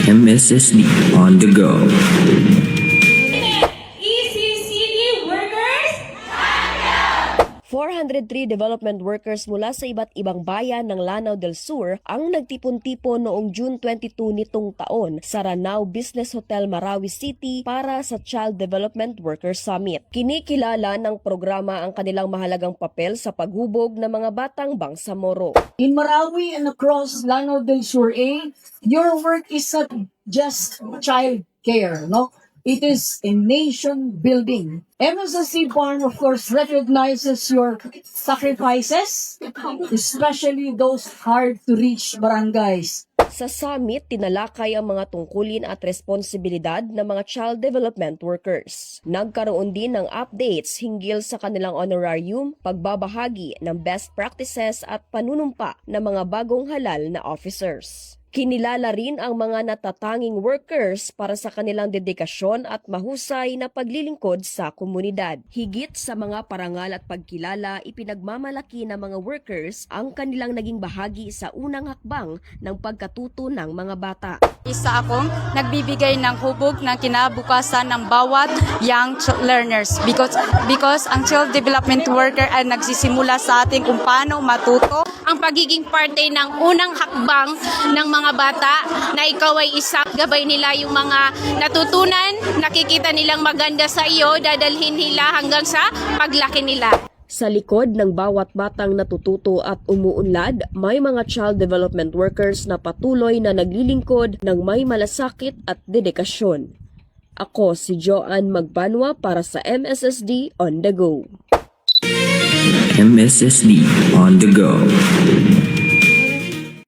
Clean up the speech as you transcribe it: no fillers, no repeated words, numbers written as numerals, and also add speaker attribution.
Speaker 1: MSSD on the go.
Speaker 2: ECCD workers,
Speaker 3: 403 development workers mula sa iba't ibang bayan ng Lanao del Sur ang nagtipon-tipon noong June 22 nitong taon sa Ranao Business Hotel, Marawi City para sa Child Development Workers Summit. Kinikilala ng programa ang kanilang mahalagang papel sa paghubog ng mga batang bangsamoro.
Speaker 4: In Marawi and across Lanao del Sur your work is not just child care, no? It is a nation building. MSSC Farm, of course, recognizes your sacrifices, especially those hard-to-reach barangays.
Speaker 3: Sa summit, tinalakay ang mga tungkulin at responsibilidad ng mga child development workers. Nagkaroon din ng updates hinggil sa kanilang honorarium, pagbabahagi ng best practices at panunumpa ng mga bagong halal na officers. Kinilala rin ang mga natatanging workers para sa kanilang dedikasyon at mahusay na paglilingkod sa komunidad. Higit sa mga parangal at pagkilala, ipinagmamalaki ng mga workers ang kanilang naging bahagi sa unang hakbang ng pagkatuto ng mga bata.
Speaker 5: Isa akong nagbibigay ng hubog ng kinabukasan ng bawat young learners because ang child development worker ay nagsisimula sa atin kung paano matuto.
Speaker 2: ang pagiging parte ng unang hakbang ng mga bata na ikaw ay isang gabay nila yung mga natutunan, nakikita nilang maganda sa iyo, dadalhin nila hanggang sa paglaki nila.
Speaker 3: Sa likod ng bawat batang natututo at umuunlad, may mga child development workers na patuloy na naglilingkod ng may malasakit at dedikasyon. Ako si Joanne Magbanwa para sa MSSD On The Go.
Speaker 1: MSSD on the go.